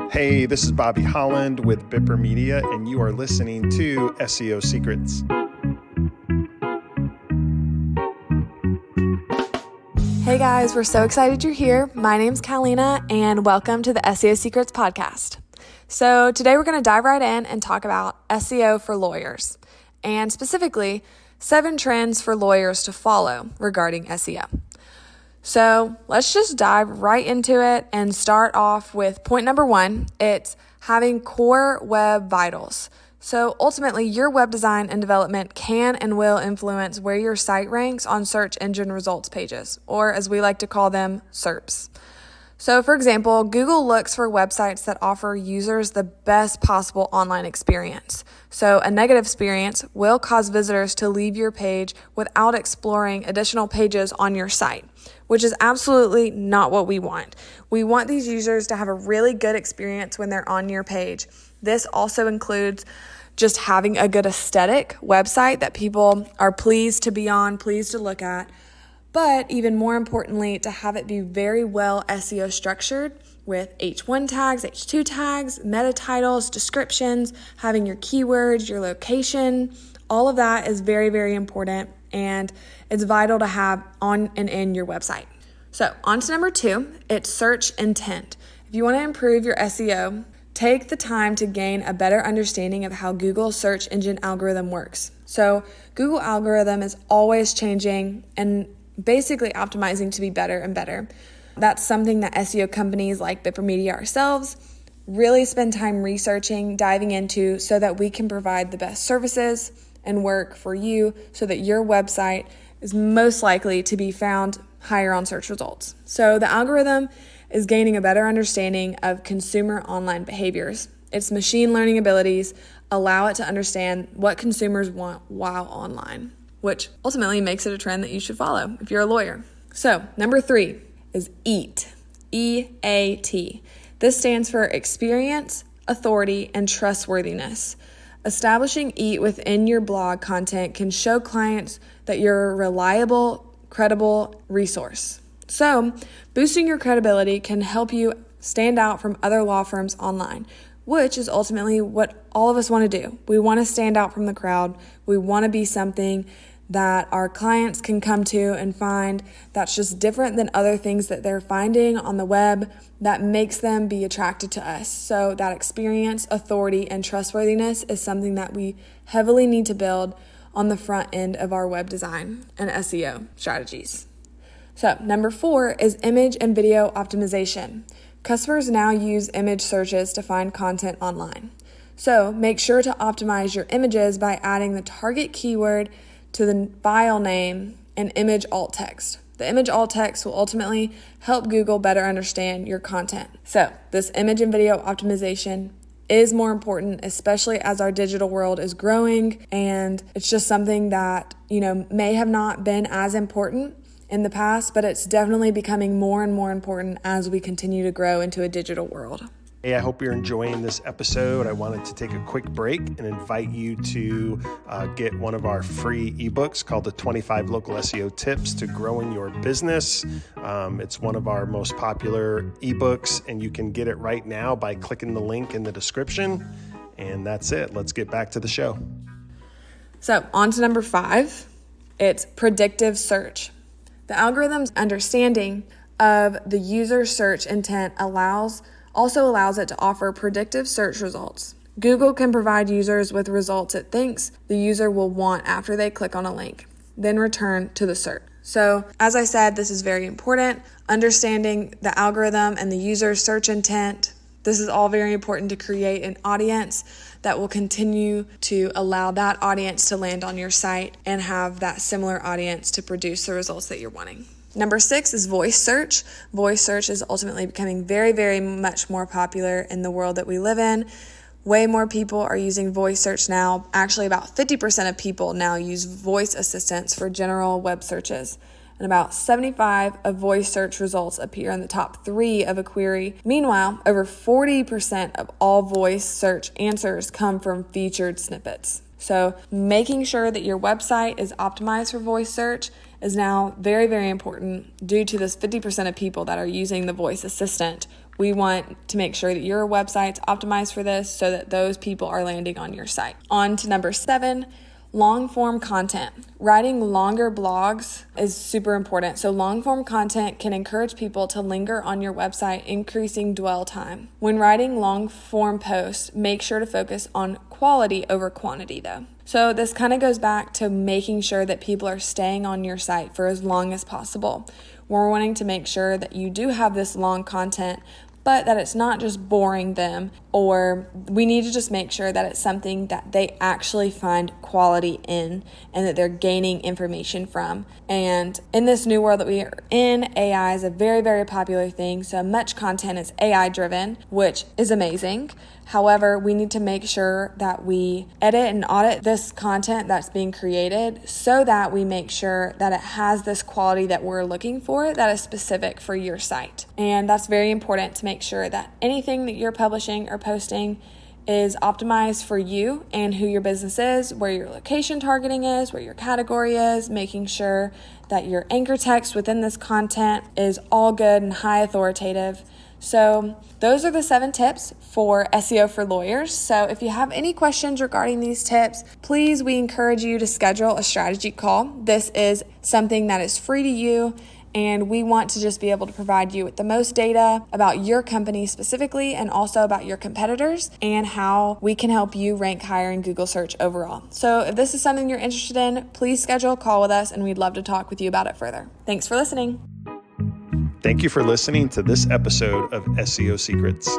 Hey, this is Bobby Holland with Bipper Media, and you are listening to SEO Secrets. Hey guys, we're so excited you're here. My name's Calina, and welcome to the SEO Secrets podcast. So today we're going to dive right in and talk about SEO for lawyers, and specifically 7 trends for lawyers to follow regarding SEO. So let's just dive right into it and start off with point number 1. It's having core web vitals. So ultimately, your web design and development can and will influence where your site ranks on search engine results pages, or as we like to call them, SERPs. So for example, Google looks for websites that offer users the best possible online experience. So a negative experience will cause visitors to leave your page without exploring additional pages on your site, which is absolutely not what we want. We want these users to have a really good experience when they're on your page. This also includes just having a good aesthetic website that people are pleased to be on, pleased to look at, but even more importantly, to have it be very well SEO structured with H1 tags, H2 tags, meta titles, descriptions, having your keywords, your location. All of that is very, very important, and it's vital to have on and in your website. So on to number 2, it's search intent. If you want to improve your SEO, take the time to gain a better understanding of how Google's search engine algorithm works. So Google algorithm is always changing and basically optimizing to be better and better. That's something that SEO companies like Bipper Media ourselves really spend time researching, diving into, so that we can provide the best services and work for you so that your website is most likely to be found higher on search results. So the algorithm is gaining a better understanding of consumer online behaviors. Its machine learning abilities allow it to understand what consumers want while online, which ultimately makes it a trend that you should follow if you're a lawyer. So number 3 is EAT, E-A-T. This stands for experience, authority, and trustworthiness. Establishing EAT within your blog content can show clients that you're a reliable, credible resource. So boosting your credibility can help you stand out from other law firms online, which is ultimately what all of us want to do. We want to stand out from the crowd. We want to be something that our clients can come to and find that's just different than other things that they're finding on the web that makes them be attracted to us. So that experience, authority, and trustworthiness is something that we heavily need to build on the front end of our web design and SEO strategies. So number 4 is image and video optimization. Customers now use image searches to find content online. So make sure to optimize your images by adding the target keyword to the file name and image alt text. The image alt text will ultimately help Google better understand your content. So this image and video optimization is more important, especially as our digital world is growing, and it's just something that, may have not been as important in the past, but it's definitely becoming more and more important as we continue to grow into a digital world. Hey, I hope you're enjoying this episode. I wanted to take a quick break and invite you to get one of our free ebooks called the 25 Local SEO Tips to Growing Your Business. It's one of our most popular ebooks, and you can get it right now by clicking the link in the description. And that's it. Let's get back to the show. So on to number 5, it's predictive search. The algorithm's understanding of the user search intent also allows it to offer predictive search results. Google can provide users with results it thinks the user will want after they click on a link, then return to the search. So, as I said, this is very important. Understanding the algorithm and the user's search intent. This is all very important to create an audience that will continue to allow that audience to land on your site and have that similar audience to produce the results that you're wanting. Number 6 is voice search. Voice search is ultimately becoming very, very much more popular in the world that we live in. Way more people are using voice search now. Actually, about 50% of people now use voice assistants for general web searches. And about 75 of voice search results appear in the top 3 of a query. Meanwhile, over 40% of all voice search answers come from featured snippets. So making sure that your website is optimized for voice search is now very, very important due to this 50% of people that are using the voice assistant We want to make sure that your website's optimized for this so that those people are landing on your site. On to number 7. Long form content. Writing longer blogs is super important. So long form content can encourage people to linger on your website, increasing dwell time. When writing long form posts, make sure to focus on quality over quantity though. So this kind of goes back to making sure that people are staying on your site for as long as possible. We're wanting to make sure that you do have this long content, but that it's not just boring them, or we need to just make sure that it's something that they actually find quality in and that they're gaining information from. And in this new world that we are in, AI is a very, very popular thing. So much content is AI driven, which is amazing. However, we need to make sure that we edit and audit this content that's being created so that we make sure that it has this quality that we're looking for that is specific for your site. And that's very important to make sure that anything that you're publishing or posting is optimized for you and who your business is, where your location targeting is, where your category is, making sure that your anchor text within this content is all good and high authoritative. So those are the 7 tips for SEO for lawyers. So if you have any questions regarding these tips, please, we encourage you to schedule a strategy call. This is something that is free to you, and we want to just be able to provide you with the most data about your company specifically and also about your competitors and how we can help you rank higher in Google search overall. So if this is something you're interested in, please schedule a call with us and we'd love to talk with you about it further. Thanks for listening. Thank you for listening to this episode of SEO Secrets.